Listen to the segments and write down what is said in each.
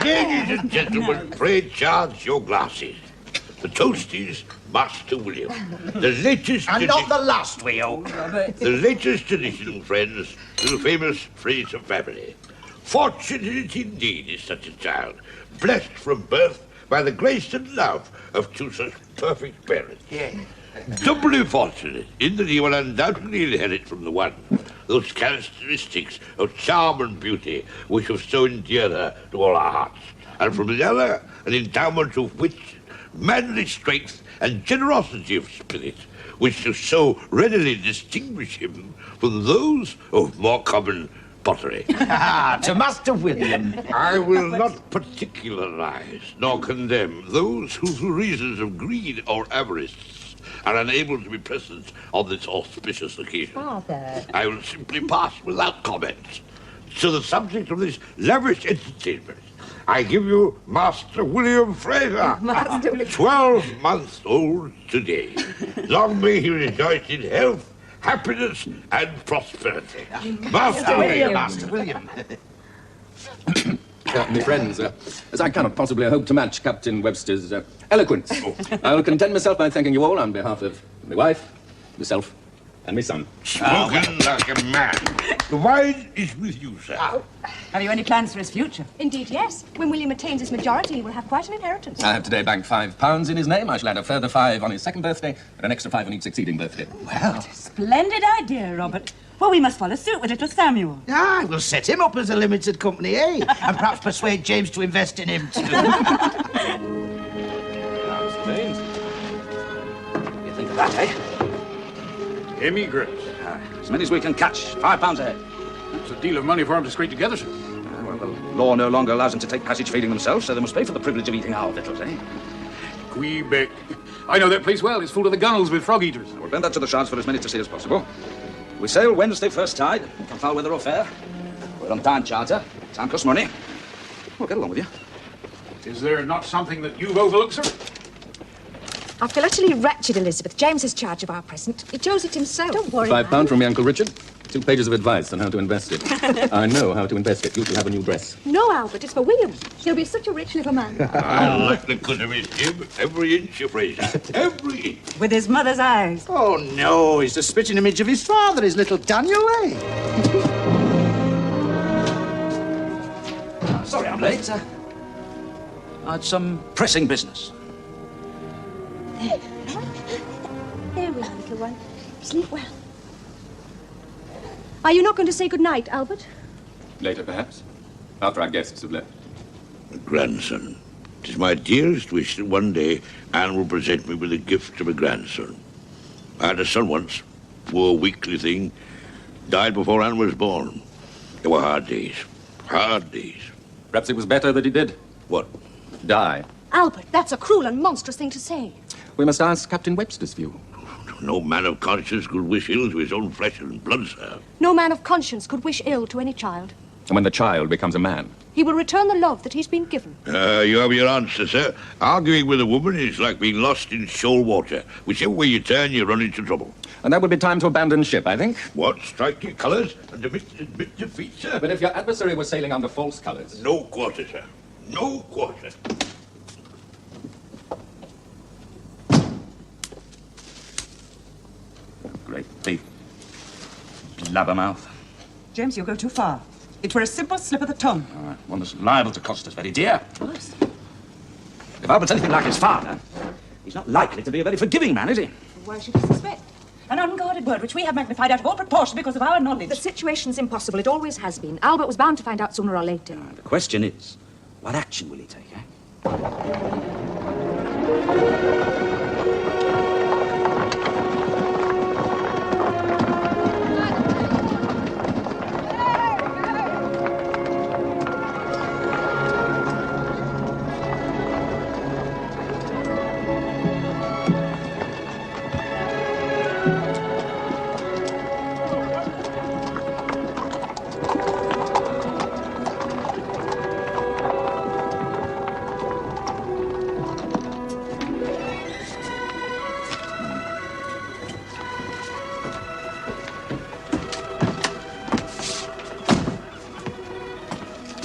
Ladies and gentlemen, pray charge your glasses. The toast is Master William. The latest... And not the last, we hope. The latest addition, friends, to the famous Fraser family. Fortunate indeed is such a child, blessed from birth by the grace and love of two such perfect parents. Yeah. Doubly fortunate in that he will undoubtedly inherit from the one those characteristics of charm and beauty which have so endeared her to all our hearts, and from the other an endowment of wit, manly strength, and generosity of spirit, which shall so readily distinguish him from those of more common pottery. To Master William. I will not particularize nor condemn those who, through reasons of greed or avarice, are unable to be present on this auspicious occasion. Father. I will simply pass without comment to the subject of this lavish entertainment. I give you Master William Fraser, Master William. 12 months old today. Long may he rejoice in health, happiness, and prosperity. Master William. Master William. My friends, as I cannot possibly hope to match Captain Webster's eloquence, I will content myself by thanking you all on behalf of my wife, myself, and my son. Spoken like a man. The wine is with you, sir. Have you any plans for his future? Indeed, yes. When William attains his majority, he will have quite an inheritance. I have today banked £5 in his name. I shall add a further 5 on his second birthday and an extra 5 on each succeeding birthday. Well, Splendid idea, Robert. Well, we must follow suit with little Samuel. we'll set him up as a limited company, eh? And perhaps persuade James to invest in him, too. James. You think of that, eh? Immigrants. As many as we can catch. £5 a head. It's a deal of money for them to scrape together, sir. Well, the law no longer allows them to take passage feeding themselves, so they must pay for the privilege of eating our victuals, eh? Quebec. I know that place well. It's full to the gunnels with frog eaters. We'll bend that to the shards for as many to see as possible. We sail Wednesday first tide, come foul weather or fair. We're on time charter. Time costs money. We'll get along with you. Is there not something that you've overlooked, sir? I feel utterly wretched, Elizabeth. James has charge of our present. He chose it himself. Don't worry. £5 from me, Uncle Richard. 2 pages of advice on how to invest it. I know how to invest it. You shall have a new dress. No, Albert, it's for William. He'll be such a rich little man. I like the cut of his jib. Every inch of Fraser. Every inch. With his mother's eyes. Oh, no, he's the spitting image of his father, his little Daniel, eh? Sorry I'm late. I had some pressing business. There we are, little one. Sleep well. Are you not going to say good night, Albert? Later, perhaps. After our guests have left. Grandson. It is my dearest wish that one day Anne will present me with a gift of a grandson. I had a son once. Poor, weakly thing. Died before Anne was born. They were hard days. Hard days. Perhaps it was better that he did. What? Die. Albert, that's a cruel and monstrous thing to say. We must ask Captain Webster's view. No man of conscience could wish ill to his own flesh and blood, sir. No man of conscience could wish ill to any child. And when the child becomes a man. He will return the love that he's been given. You have your answer, sir. Arguing with a woman is like being lost in shoal water. Whichever way you turn, you run into trouble. And that would be time to abandon ship, I think. What? Strike your colours and admit defeat, sir? But if your adversary was sailing under false colours... No quarter, sir. No quarter. Great thief. Blabbermouth. James, you'll go too far. It were a simple slip of the tongue. All right, one that's liable to cost us very dear. Yes. If Albert's anything like his father, he's not likely to be a very forgiving man, is he? Why should he suspect? An unguarded word which we have magnified out of all proportion because of our knowledge. The situation's impossible. It always has been. Albert was bound to find out sooner or later. The question is, what action will he take, eh?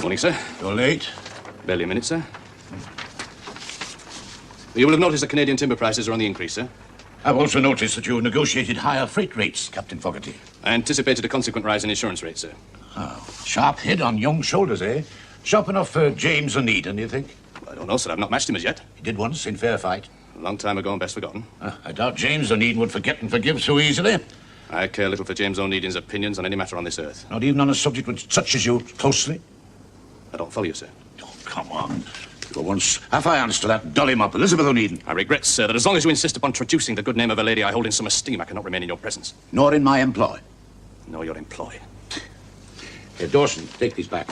Morning, sir. You're late. Barely a minute, sir. You will have noticed that Canadian timber prices are on the increase, sir. I've also noticed that you negotiated higher freight rates, Captain Fogarty. I anticipated a consequent rise in insurance rates, sir. Oh, sharp head on young shoulders, eh? Sharp enough for James Onedin, do you think? I don't know, sir. I've not matched him as yet. He did once in fair fight. A long time ago and best forgotten. I doubt James Onedin would forget and forgive so easily. I care little for James O'Needin's opinions on any matter on this earth. Not even on a subject which touches you closely. I don't follow you, sir. Oh, come on. You were once affianced to that dolly mop, Elizabeth Onedin. I regret, sir, that as long as you insist upon traducing the good name of a lady I hold in some esteem, I cannot remain in your presence. Nor in my employ. Nor your employ. Here, Dawson, take these back.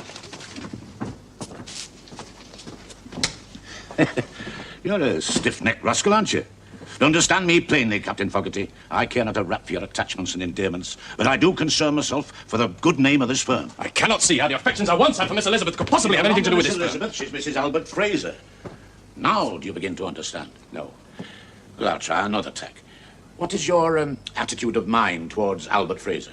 You're a stiff-necked rascal, aren't you? Understand me plainly, Captain Fogarty. I care not a rap for your attachments and endearments, but I do concern myself for the good name of this firm. I cannot see how the affections I once had for Miss Elizabeth could possibly have anything to do with this Miss Elizabeth, she's Mrs. Albert Fraser. Now do you begin to understand? No. Well, I'll try another tack. What is your attitude of mind towards Albert Fraser?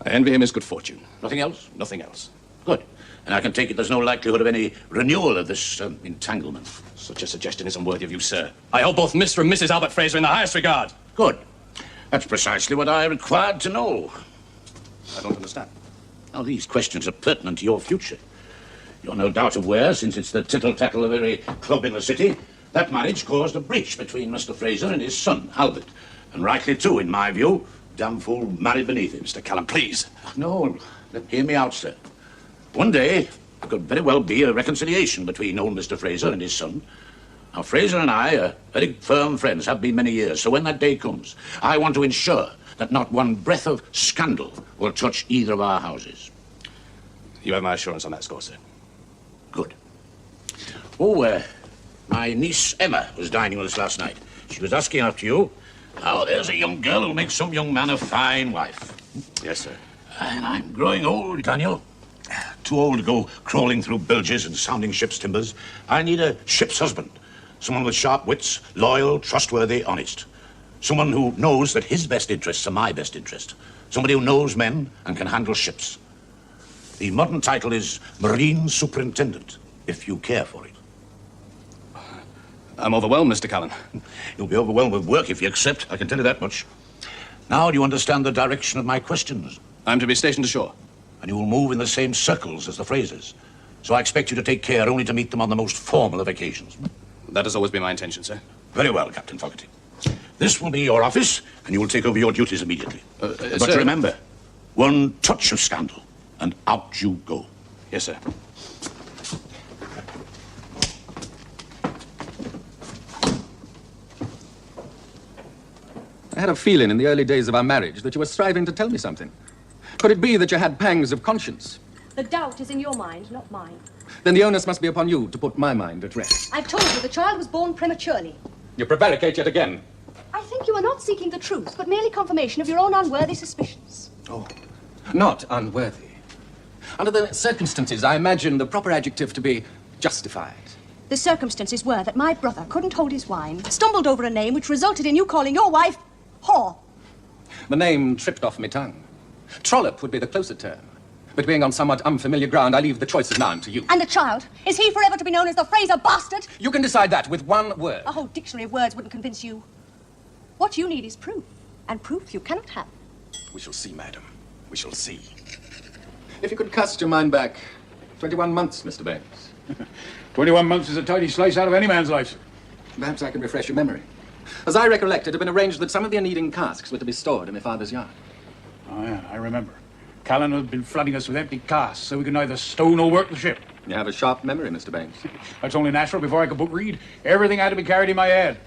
I envy him his good fortune. Nothing else? Nothing else. Good. And I can take it there's no likelihood of any renewal of this entanglement. Such a suggestion is unworthy of you, sir. I hold both Mr. and Mrs. Albert Fraser in the highest regard. Good. That's precisely what I required to know. I don't understand. Now, these questions are pertinent to your future. You're no doubt aware, since it's the tittle-tattle of every club in the city, that marriage caused a breach between Mr. Fraser and his son, Albert. And rightly too, in my view. Damn fool married beneath him. Mr. Callum, please. No, hear me out, sir. One day, there could very well be a reconciliation between old Mr. Fraser and his son. Now, Fraser and I are very firm friends, have been many years, so when that day comes, I want to ensure that not one breath of scandal will touch either of our houses. You have my assurance on that score, sir. Good. Oh, my niece Emma was dining with us last night. She was asking after you. Now, there's a young girl who'll make some young man a fine wife. Yes, sir. And I'm growing old, Daniel. Too old to go crawling through bilges and sounding ship's timbers. I need a ship's husband. Someone with sharp wits, loyal, trustworthy, honest. Someone who knows that his best interests are my best interest. Somebody who knows men and can handle ships. The modern title is Marine Superintendent, if you care for it. I'm overwhelmed, Mr. Callan. You'll be overwhelmed with work if you accept, I can tell you that much. Now, do you understand the direction of my questions? I'm to be stationed ashore. And you will move in the same circles as the Frasers. So I expect you to take care only to meet them on the most formal of occasions. That has always been my intention, sir. Very well, Captain Fogarty. This will be your office, and you will take over your duties immediately. But sir. remember, one touch of scandal, and out you go. Yes, sir. I had a feeling in the early days of our marriage that you were striving to tell me something. Could it be that you had pangs of conscience? The doubt is in your mind, not mine. Then the onus must be upon you to put my mind at rest. I've told you the child was born prematurely. You prevaricate yet again. I think you are not seeking the truth, but merely confirmation of your own unworthy suspicions. Oh, not unworthy. Under the circumstances, I imagine the proper adjective to be justified. The circumstances were that my brother couldn't hold his wine, stumbled over a name which resulted in you calling your wife whore. The name tripped off my tongue. Trollop would be the closer term. But being on somewhat unfamiliar ground, I leave the choice of noun to you. And the child? Is he forever to be known as the Fraser bastard? You can decide that with one word. A whole dictionary of words wouldn't convince you. What you need is proof. And proof you cannot have. We shall see, madam. We shall see. If you could cast your mind back 21 months, Mr. Baines. 21 months is a tidy slice out of any man's life, sir. Perhaps I can refresh your memory. As I recollect, it had been arranged that some of the Onedin casks were to be stored in my father's yard. Oh, yeah, I remember. Callan had been flooding us with empty casks so we could neither stow nor work the ship. You have a sharp memory, Mr. Baines. That's only natural. Before I could book read, everything had to be carried in my head.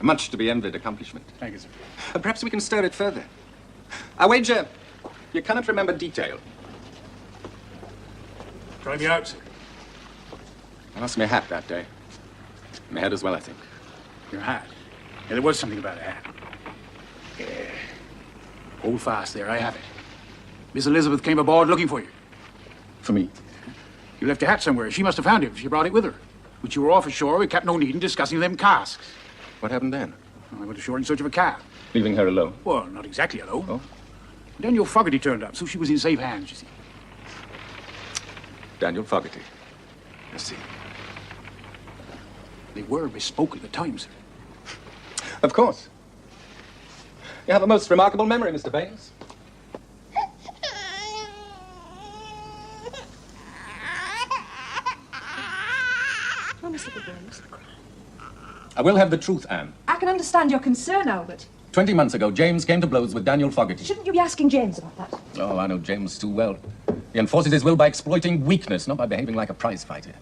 A much to be envied accomplishment. Thank you, sir. Perhaps we can stir it further. I wager you cannot remember detail. Try me out, sir. I lost my hat that day. My head as well, I think. Your hat. Yeah, there was something about a hat. Yeah. Hold fast there, I have it. Miss Elizabeth came aboard looking for you. For me? You left your hat somewhere. She must have found it. She brought it with her. But you were off ashore with Captain Onedin discussing them casks. What happened then? I went ashore in search of a cab. Leaving her alone? Well, not exactly alone. Oh? Then your Fogarty turned up, so she was in safe hands, you see. Daniel Fogarty. I see. They were bespoke at the time, sir. Of course. You have a most remarkable memory, Mr. Baines. Oh, Mr. Baines. I will have the truth, Anne. I can understand your concern, Albert. 20 months ago, James came to blows with Daniel Fogarty. Shouldn't you be asking James about that? Oh, I know James too well. He enforces his will by exploiting weakness, not by behaving like a prize fighter.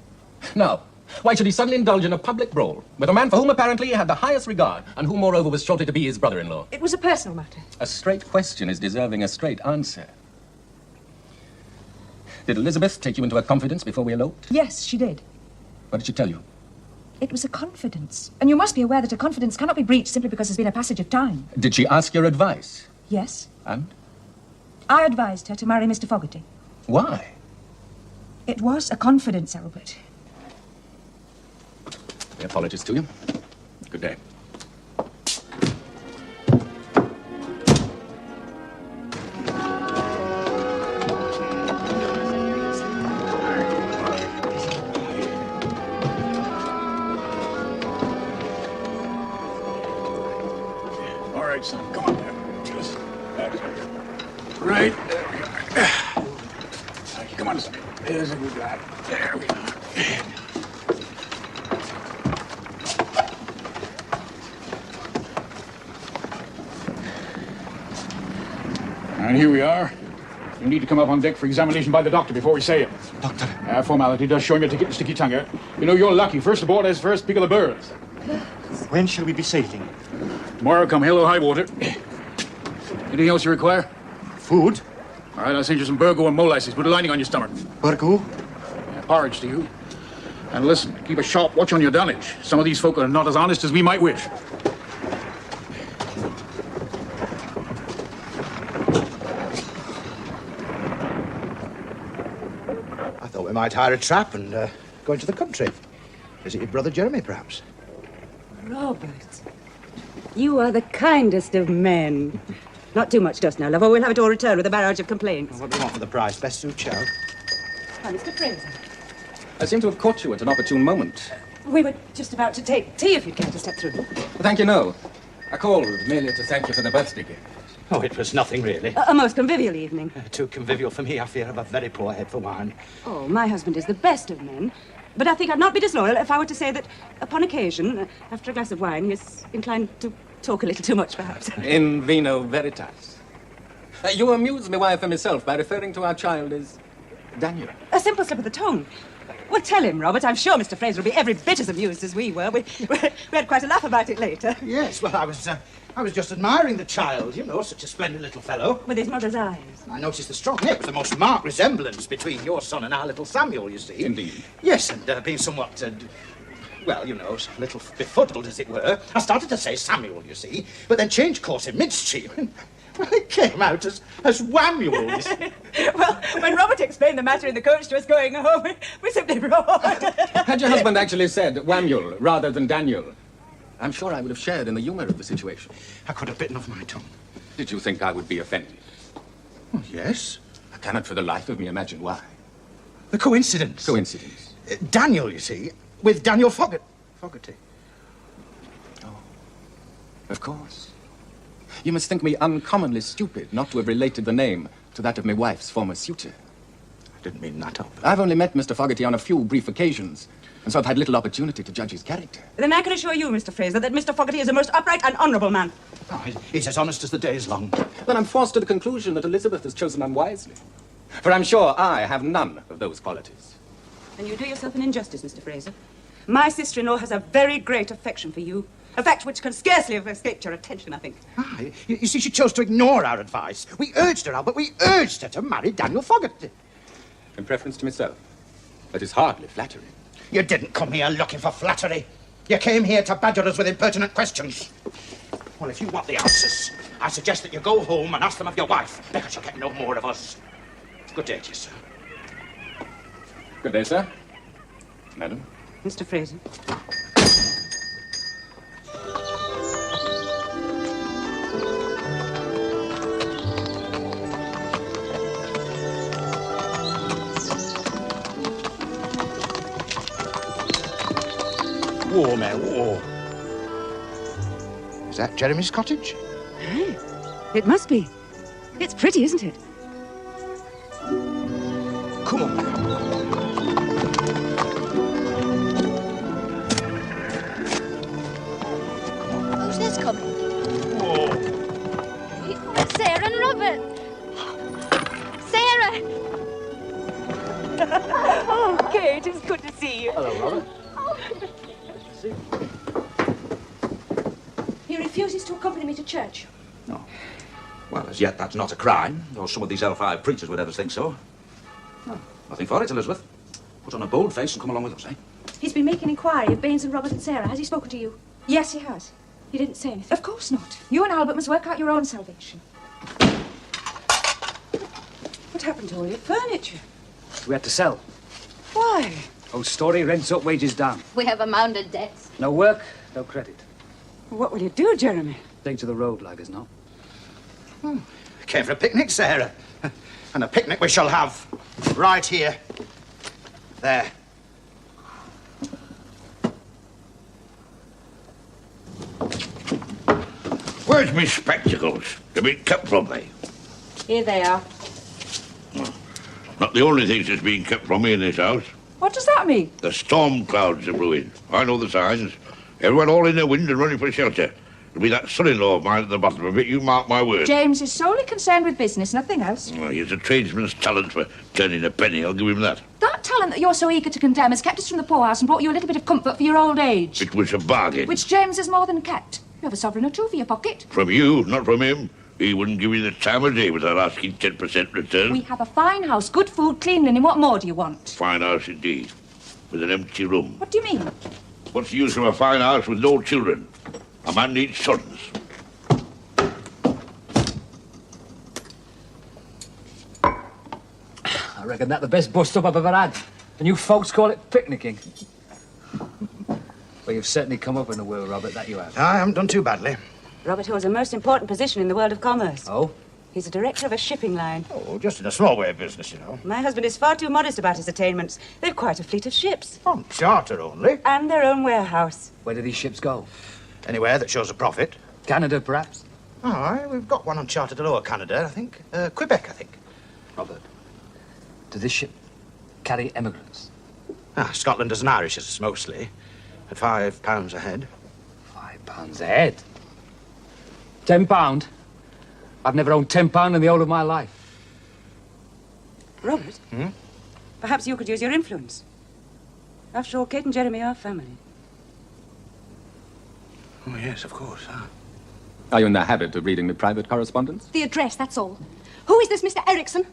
Now, why should he suddenly indulge in a public brawl with a man for whom apparently he had the highest regard and who, moreover, was shortly to be his brother-in-law? It was a personal matter. A straight question is deserving a straight answer. Did Elizabeth take you into her confidence before we eloped? Yes, she did. What did she tell you? It was a confidence. And you must be aware that a confidence cannot be breached simply because there's been a passage of time. Did she ask your advice? Yes. And? I advised her to marry Mr. Fogarty. Why? It was a confidence, Albert. My apologies to you. Good day. All right, son, come on there. Just right. There we are. Come on, son. There's a good lad. There we are. And here we are. You need to come up on deck for examination by the doctor before we sail. Doctor. Formality does show him your ticket and sticky tongue out. You know, you're lucky. First aboard as first pick of the birds. When shall we be sailing? Tomorrow come hell or high water. Anything else you require? Food? All right, I'll send you some burgo and molasses. Put a lining on your stomach. Burgo? Yeah, porridge to you. And listen, keep a sharp watch on your dunnage. Some of these folk are not as honest as we might wish. I thought we might hire a trap and go into the country. Visit your brother Jeremy, perhaps. Robert, you are the kindest of men. Not too much dust now, love, or we'll have it all returned with a barrage of complaints. What do you want for the price? Best suit show. Oh, Mr. Fraser. I seem to have caught you at an opportune moment. We were just about to take tea if you'd care to step through. Thank you, no. I called merely to thank you for the birthday gift. Oh, it was nothing, really. A most convivial evening. Too convivial for me, I fear. I've a very poor head for wine. Oh, my husband is the best of men. But I think I'd not be disloyal if I were to say that, upon occasion, after a glass of wine, he is inclined to talk a little too much, perhaps. In vino veritas. You amuse my wife and myself by referring to our child as Daniel. A simple slip of the tongue. Well, tell him, Robert. I'm sure Mr. Fraser will be every bit as amused as we were. We had quite a laugh about it later. Yes, well, I was just admiring the child. You know, such a splendid little fellow. With his mother's eyes. I noticed the strong hips, the most marked resemblance between your son and our little Samuel, you see. Indeed. Yes, and being somewhat, well, you know, a little befuddled, as it were, I started to say Samuel, you see, but then changed course in midstream. Well, it came out as Whamuel. Well, when Robert explained the matter in the coach to us going home, we simply roared. Had your husband actually said Whamuel rather than Daniel, I'm sure I would have shared in the humor of the situation. I could have bitten off my tongue. Did you think I would be offended? Oh, yes. I cannot for the life of me imagine why. The coincidence. Coincidence. Daniel, you see, with Daniel Fogarty. Oh, of course. You must think me uncommonly stupid not to have related the name to that of my wife's former suitor. I didn't mean that, Albert. I've only met Mr. Fogarty on a few brief occasions, and so I've had little opportunity to judge his character. Then I can assure you, Mr. Fraser, that Mr. Fogarty is a most upright and honourable man. Oh, he's as honest as the day is long. Then I'm forced to the conclusion that Elizabeth has chosen unwisely. For I'm sure I have none of those qualities. And you do yourself an injustice, Mr. Fraser. My sister-in-law has a very great affection for you. A fact which can scarcely have escaped your attention, I think. Ah, you see, she chose to ignore our advice. We urged her, Albert, we urged her to marry Daniel Fogarty. In preference to myself. That is hardly flattering. You didn't come here looking for flattery. You came here to badger us with impertinent questions. Well, if you want the answers, I suggest that you go home and ask them of your wife, because you'll get no more of us. Good day to you, sir. Good day, sir. Madam. Mr. Fraser. Whoa, Mare, whoa. Is that Jeremy's cottage? Hey, it must be. It's pretty, isn't it? Come on. Who's this coming? Whoa. Sarah and Robert. Sarah! Oh, Kate, it's good to see you. Hello, Robert. He refuses to accompany me to church. No. Well, as yet, that's not a crime, though some of these L5 preachers would ever think so. No, nothing for it, Elizabeth. Put on a bold face and come along with us, eh? He's been making inquiry of Baines and Robert and Sarah. Has he spoken to you? Yes, he has. He didn't say anything. Of course not. You and Albert must work out your own salvation. What happened to all your furniture? We had to sell. Why? Old story, rents up, wages down. We have a mound of debts. No work, no credit. What will you do, Jeremy? Take to the road, like as not. Came for a picnic, Sarah. And a picnic we shall have. Right here. There. Where's my spectacles? They've been kept from me. Here they are. Not the only things that's being kept from me in this house. What does that mean? The storm clouds have ruined. I know the signs. Everyone all in their wind and running for shelter. It'll be that son-in-law of mine at the bottom of it, you mark my word. James is solely concerned with business, nothing else. Oh, he has a tradesman's talent for turning a penny, I'll give him that. That talent that you're so eager to condemn has kept us from the poorhouse and brought you a little bit of comfort for your old age. It was a bargain. Which James has more than kept. You have a sovereign or two for your pocket. From you, not from him. He wouldn't give you the time of day without asking 10% return. We have a fine house, good food, clean linen. What more do you want? Fine house indeed, with an empty room. What do you mean? What's the use of a fine house with no children? A man needs sons. I reckon that's the best bust-up I've ever had. And you folks call it picnicking. Well, you've certainly come up in the world, Robert, that you have. I haven't done too badly. Robert holds a most important position in the world of commerce. Oh? He's a director of a shipping line. Oh, just in a small way of business, you know. My husband is far too modest about his attainments. They've quite a fleet of ships. On charter only. And their own warehouse. Where do these ships go? Anywhere that shows a profit. Canada, perhaps? Oh, aye, we've got one on charter to Lower Canada, I think. Quebec, I think. Robert, does this ship carry emigrants? Ah, Scotlanders and Irishes, mostly. At £5 a head. £5 a head? £10? I've never owned £10 in the whole of my life. Robert? Perhaps you could use your influence. After all, Kate and Jeremy are family. Oh, yes, of course. Are you in the habit of reading the private correspondence? The address, that's all. Who is this Mr. Erickson?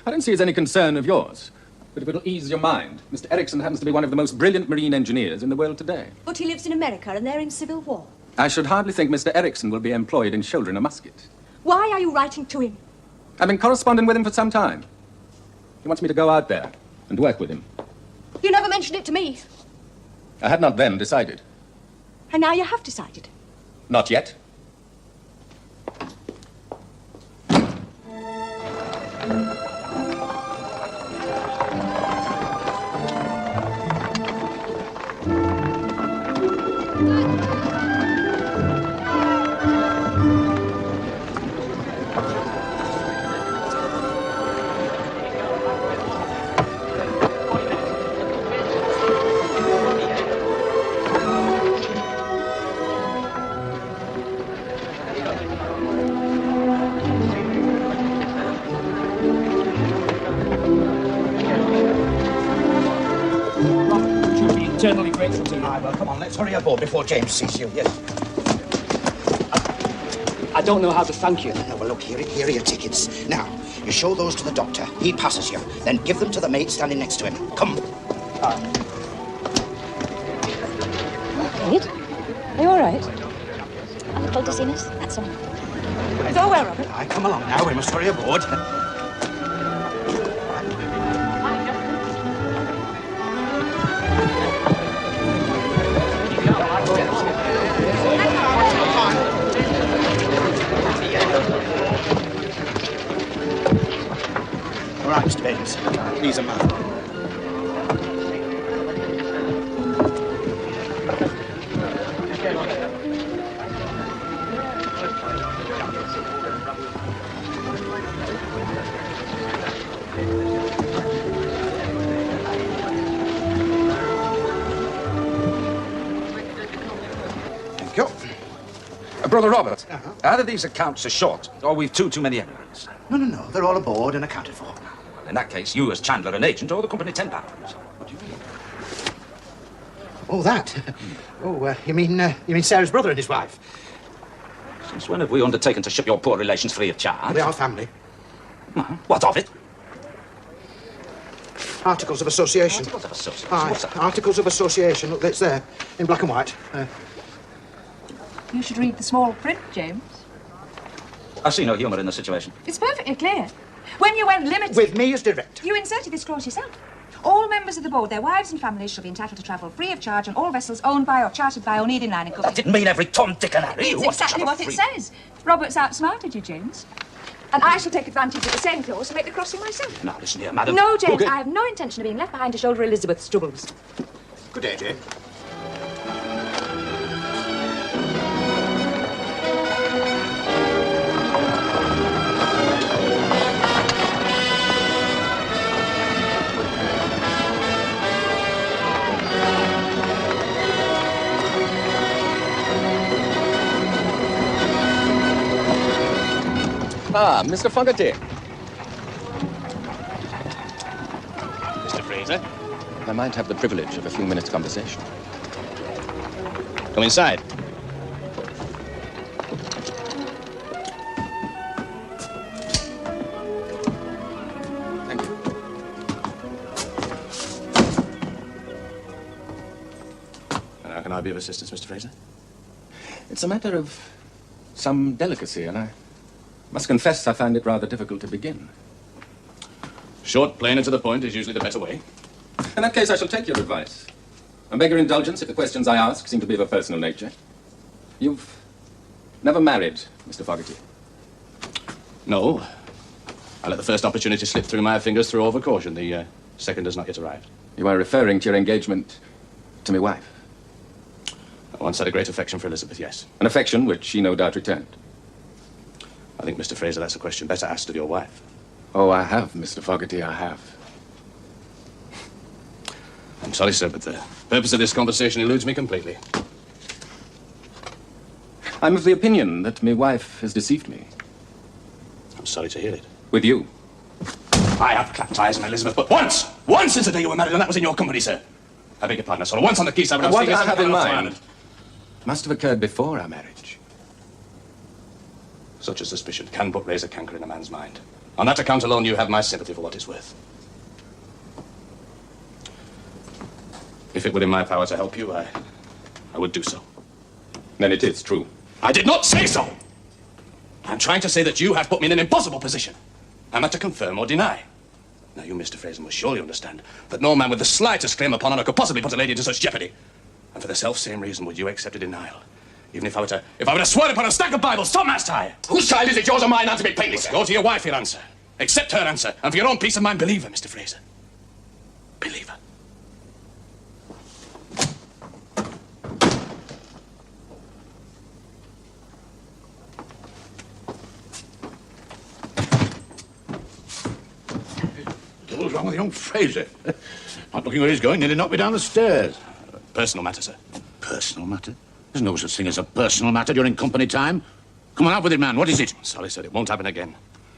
I don't see it's any concern of yours. But if it'll ease your mind, Mr. Erickson happens to be one of the most brilliant marine engineers in the world today. But he lives in America and they're in civil war. I should hardly think Mr. Erickson will be employed in shouldering a musket. Why are you writing to him? I've been corresponding with him for some time. He wants me to go out there and work with him. You never mentioned it to me. I had not then decided. And now you have decided. Not yet. Eternally grateful to you. Aye, well, come on, let's hurry aboard before James sees you, yes. I don't know how to thank you. No, well, look, here are your tickets. Now, you show those to the doctor. He passes you. Then give them to the mate standing next to him. Come. Kate? Are you all right? A little dizziness, that's all. It's all well, Robert. Aye, come along now. We must hurry aboard. All right, Mr. Baines. Please, a man. Brother Robert, either these accounts are short, or we've too many emigrants. No. They're all aboard and accounted for. In that case, you as Chandler and agent owe the company £10. What do you mean? Oh, that? Oh, you mean Sarah's brother and his wife? Since when have we undertaken to ship your poor relations free of charge? They are family. What of it? Articles of Association. Articles of Association? Aye, What's that? Articles of Association. Look, it's there, in black and white. You should read the small print, James. I see no humour in the situation. It's perfectly clear. When you went limited... With me as director. You inserted this clause yourself. All members of the board, their wives and families, shall be entitled to travel free of charge on all vessels owned by or chartered by Onedin Line and Company. That didn't mean every Tom, Dick and Harry. It's exactly what it says. Robert's outsmarted you, James. And I shall take advantage of the same clause to make the crossing myself. Now, listen here, madam. No, James, Okay. I have no intention of being left behind to shoulder Elizabeth's troubles. Good day, Jane. Ah, Mr. Fogarty. Mr. Fraser? I might have the privilege of a few minutes' conversation. Come inside. Thank you. And how can I be of assistance, Mr. Fraser? It's a matter of some delicacy, and I must confess I find it rather difficult to begin. Short, plain, and to the point is usually the better way. In that case, I shall take your advice. I beg your indulgence if the questions I ask seem to be of a personal nature. You've never married, Mr. Fogarty. No. I let the first opportunity slip through my fingers through overcaution. The second has not yet arrived. You are referring to your engagement to my wife. I once had a great affection for Elizabeth, yes. An affection which she no doubt returned. I think, Mr. Fraser, that's a question better asked of your wife. Oh, I have, Mr. Fogarty, I have. I'm sorry, sir, but the purpose of this conversation eludes me completely. I'm of the opinion that my wife has deceived me. I'm sorry to hear it. With you. I have clapped eyes on Elizabeth, but once since the day you were married, and that was in your company, sir. I beg your pardon, sir. Once on the quayside when I was What speaking I have in someone else mind around. must have occurred before our marriage. Such a suspicion can but raise a canker in a man's mind. On that account alone, you have my sympathy for what it's worth. If it were in my power to help you, I would do so. Then it is true. I did not say so! I'm trying to say that you have put me in an impossible position. I'm not to confirm or deny. Now, you, Mr. Fraser, must surely understand that no man with the slightest claim upon honor could possibly put a lady into such jeopardy. And for the self-same reason would you accept a denial. Even if I were to swear upon a stack of Bibles, topmast high. Whose child is it, yours or mine? Answer me plainly, sir. Go to your wife, your answer. Accept her answer. And for your own peace of mind, believe her, Mr. Fraser. Believe her. What's wrong with young Fraser? Not looking where he's going, nearly knocked me down the stairs. Personal matter, sir. Personal matter? There's no such thing as a personal matter during company time. Come on, out with it, man. What is it? Sorry, sir. It won't happen again.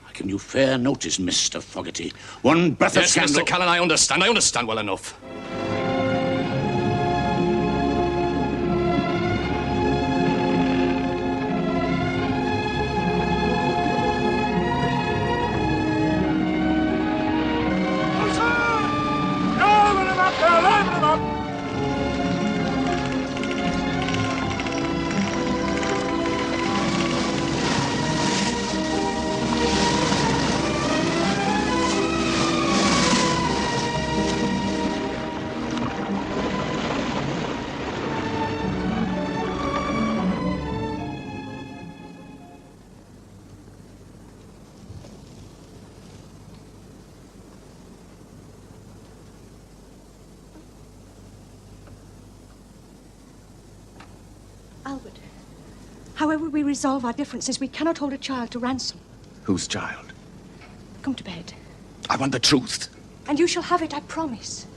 I've given you fair notice, Mr. Fogarty. One breath of Yes, scandal... Mr. Callan, I understand. I understand well enough. Albert, however we resolve our differences, we cannot hold a child to ransom. Whose child? Come to bed. I want the truth. And you shall have it, I promise.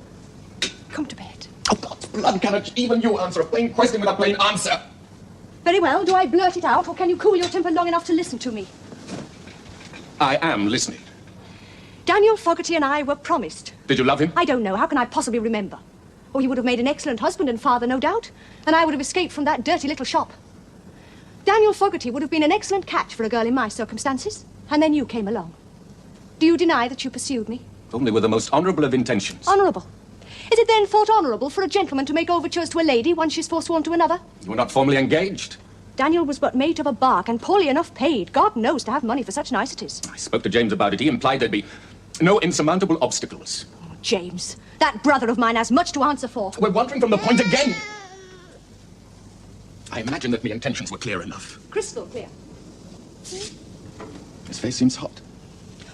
Come to bed. Oh, God's blood, cannot even you answer a plain question with a plain answer? Very well. Do I blurt it out, or can you cool your temper long enough to listen to me? I am listening. Daniel Fogarty and I were promised. Did you love him? I don't know. How can I possibly remember? Oh, he would have made an excellent husband and father, no doubt. And I would have escaped from that dirty little shop. Daniel Fogarty would have been an excellent catch for a girl in my circumstances. And then you came along. Do you deny that you pursued me? Only with the most honourable of intentions. Honourable? Is it then thought honourable for a gentleman to make overtures to a lady once she's forsworn to another? You were not formally engaged. Daniel was but mate of a bark and poorly enough paid. God knows to have money for such niceties. I spoke to James about it. He implied there'd be no insurmountable obstacles. Oh, James, that brother of mine has much to answer for. We're wandering from the point again. I imagine that my intentions were clear enough. Crystal clear. His face seems hot.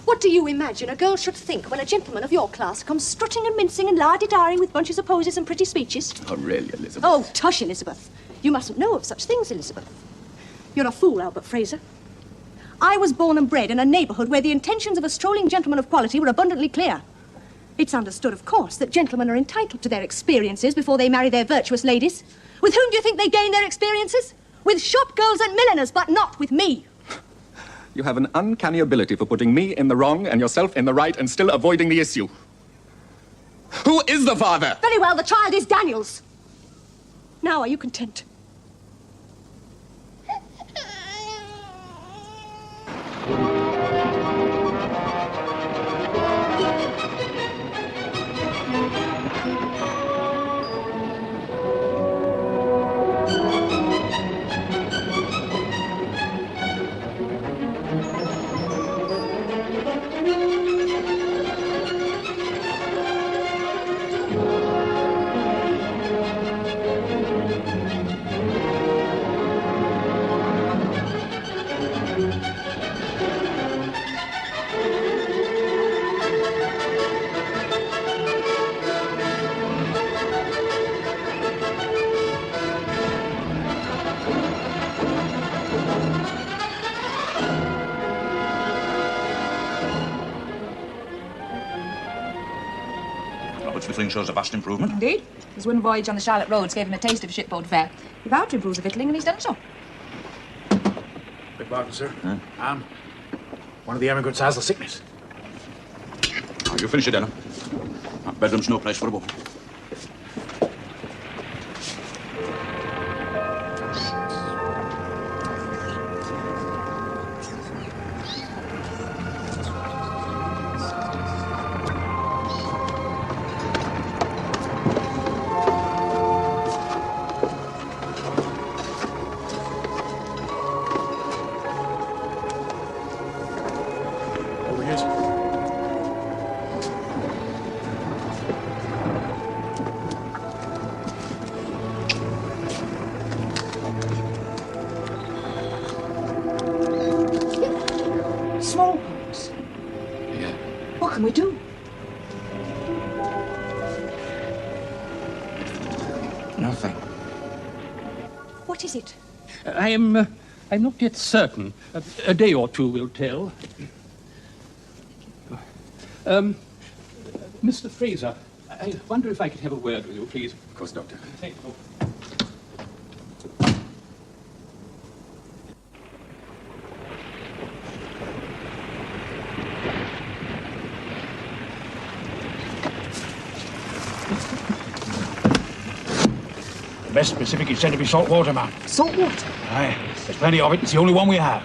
What do you imagine a girl should think when a gentleman of your class comes strutting and mincing and la-di-daring with bunches of posies and pretty speeches? Oh, really, Elizabeth? Oh, tush, Elizabeth. You mustn't know of such things, Elizabeth. You're a fool, Albert Fraser. I was born and bred in a neighbourhood where the intentions of a strolling gentleman of quality were abundantly clear. It's understood, of course, that gentlemen are entitled to their experiences before they marry their virtuous ladies. With whom do you think they gain their experiences? With shop girls and milliners, but not with me. You have an uncanny ability for putting me in the wrong and yourself in the right and still avoiding the issue. Who is the father? Very well, the child is Daniel's. Now, are you content? Robert's whittling shows a vast improvement. Indeed. His one voyage on the Charlotte roads gave him a taste of shipboard fare. He vowed to improve the victualling, and he's done so. Beg pardon, sir. One of the emigrants has the sickness. Oh, you finish your dinner. That bedroom's no place for a woman. Over here, sir. Smallpox. Yeah. What can we do? Nothing. What is it? I'm not yet certain. A day or two will tell. Mr. Fraser, I wonder if I could have a word with you, please. Of course, Doctor. Thank you. The best specific is said to be salt water, man. Salt water? Aye, there's plenty of it. It's the only one we have.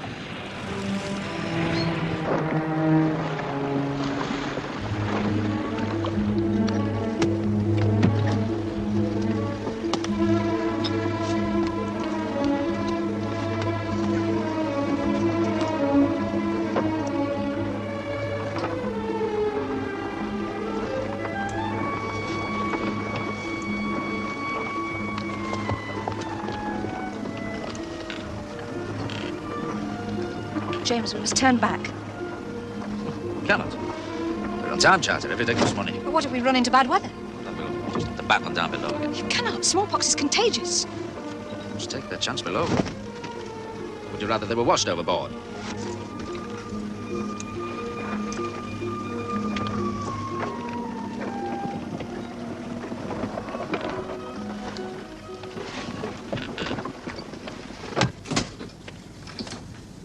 James, we must turn back. Cannot. We're on time charter. Every day costs money. But what if we run into bad weather? Then we'll just have to back on down below again. You cannot. Smallpox is contagious. Just take their chance below. Would you rather they were washed overboard?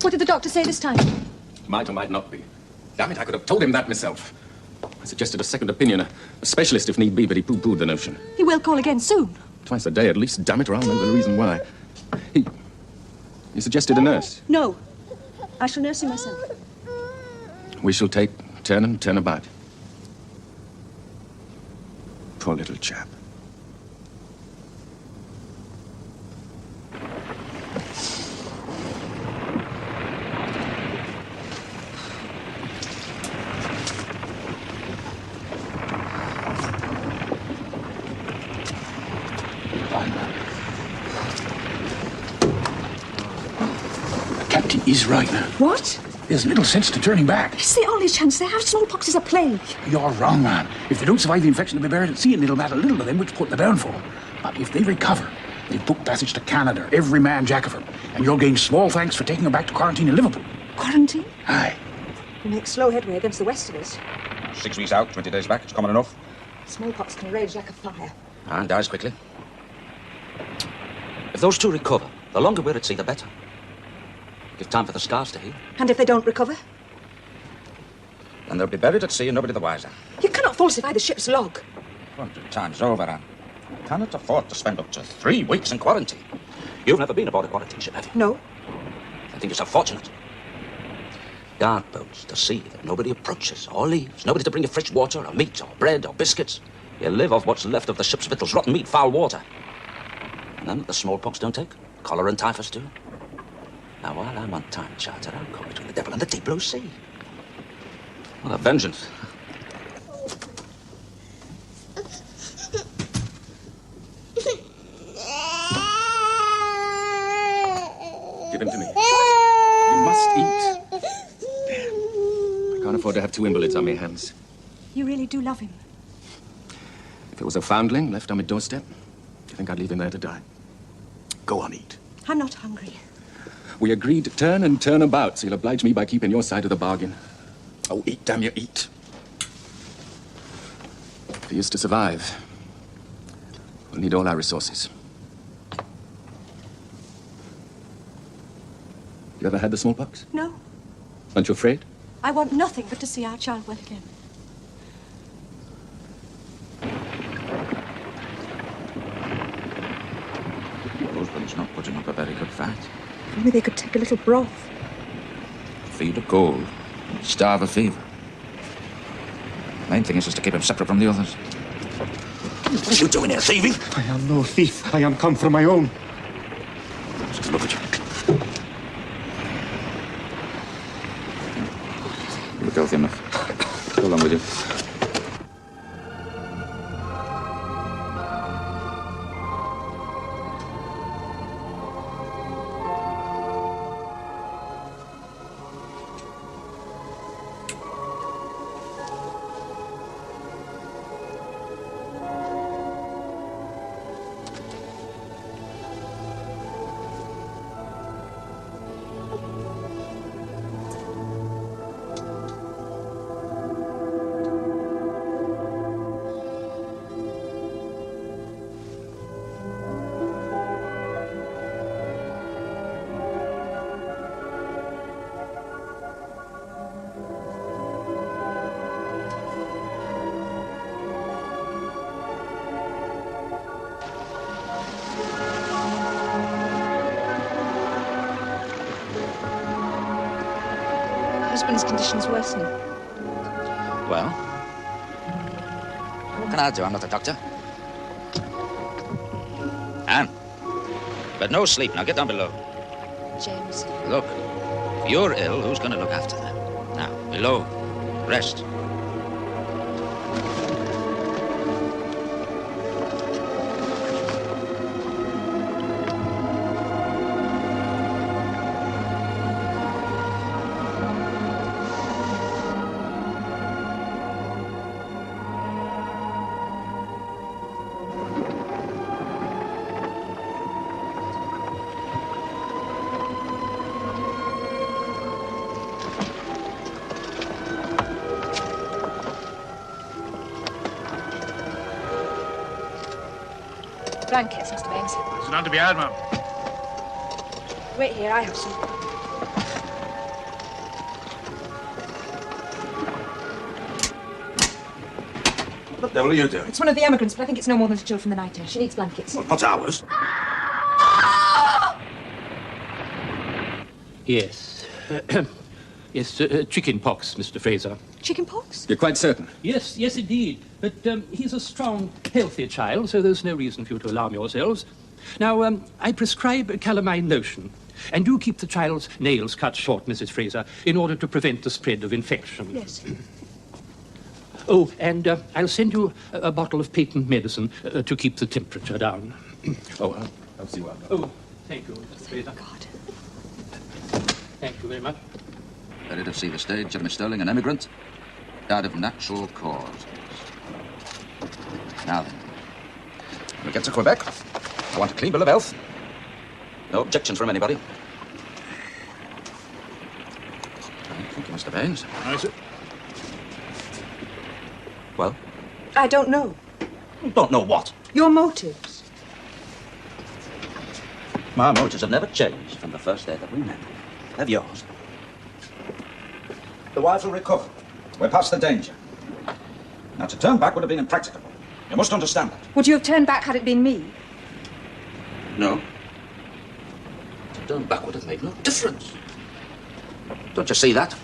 What did the doctor say this time? Might or might not be. Damn it, I could have told him that myself. I suggested a second opinion, a specialist if need be, but he pooh-poohed the notion. He will call again soon. Twice a day at least, damn it, or I'll know the reason why. He suggested a nurse. No. I shall nurse him myself. We shall take turn and turn about. Poor little chap. Captain is right now. What? There's little sense to turning back. It's the only chance they have. Smallpox is a plague. You're wrong, man. If they don't survive the infection, they'll be buried at sea, and it'll matter little to them which put the downfall. But if they recover, they've booked passage to Canada, every man jack of them, and you'll gain small thanks for taking them back to quarantine in Liverpool. Quarantine? Aye. We make slow headway against the Westerners. 6 weeks out, 20 days back. It's common enough. Smallpox can rage like a fire. And dies quickly. If those two recover, the longer we're at sea, the better. Give time for the scars to heal. And if they don't recover? Then they'll be buried at sea and nobody the wiser. You cannot falsify the ship's log. 100 times over, Anne. Cannot afford to spend up to 3 weeks in quarantine. You've never been aboard a quarantine ship, have you? No. I think yourself fortunate. Guard boats to see that nobody approaches or leaves. Nobody to bring you fresh water or meat or bread or biscuits. You live off what's left of the ship's victuals, rotten meat, foul water. And then the smallpox don't take. Cholera and typhus do. Now, while I'm on time charter, I'm caught between the devil and the deep blue sea. What a vengeance. Give him to me. You must eat. I can't afford to have 2 invalids on my hands. You really do love him. If it was a foundling left on my doorstep, do you think I'd leave him there to die? Go on, eat. I'm not hungry. We agreed to turn and turn about, so you'll oblige me by keeping your side of the bargain. Oh, eat, damn you, eat. For us to survive, we'll need all our resources. You ever had the smallpox? No. Aren't you afraid? I want nothing but to see our child well again. Rosebery's not putting up a very good fight. If only they could take a little broth. Feed a cold, starve a fever. Main thing is just to keep him separate from the others. What are you doing here, thieving? I am no thief. I am come for my own. Just look at you. You're healthy enough. Go along with you. Husband's condition's worsening. Well, what can I do? I'm not a doctor. Anne, but no sleep. Now get down below. James. Look, if you're ill, who's going to look after them? Now, below. Rest. Blankets, Mr. Baines. There's none to be had, ma'am. Wait here, I have some. What the devil are you doing? It's one of the emigrants, but I think it's no more than a chill from the night air. She needs blankets. Well, not ours. Yes. Yes, chicken pox, Mr. Fraser. Chicken pox? You're quite certain? Yes, yes, indeed. But he's a strong, healthy child, so there's no reason for you to alarm yourselves. Now, I prescribe calamine lotion. And do keep the child's nails cut short, Mrs. Fraser, in order to prevent the spread of infection. Yes. Oh, and I'll send you a bottle of patent medicine to keep the temperature down. I'll see what. Oh, thank you, Mrs. Fraser. God. Thank you very much. Ready to see the stage, Jeremy Sterling, an emigrant. Died of natural cause. Now then. When we get to Quebec, I want a clean bill of health. No objections from anybody. Thank you, Mr. Baines. I see. Well? I don't know. Don't know what? Your motives. My motives have never changed from the first day that we met. Have yours? The wives will recover. We're past the danger. Now, to turn back would have been impracticable. You must understand that. Would you have turned back had it been me? No. To turn back would have made no difference. Don't you see that?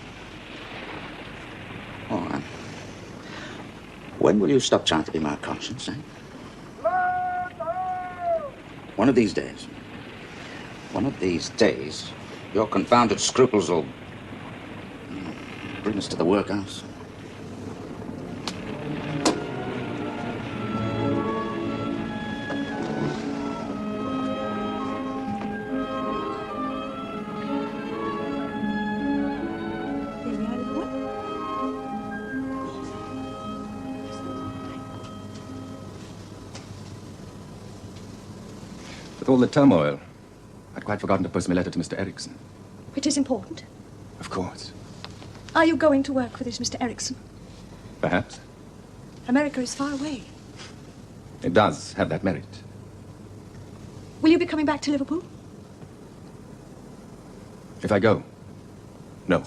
Oh, man. When will you stop trying to be my conscience, eh? One of these days, your confounded scruples will bring us to the workhouse. With all the turmoil, I'd quite forgotten to post my letter to Mr. Erickson. It is important. Of course. Are you going to work for this Mr. Erickson? Perhaps. America is far away. It does have that merit. Will you be coming back to Liverpool? If I go, no.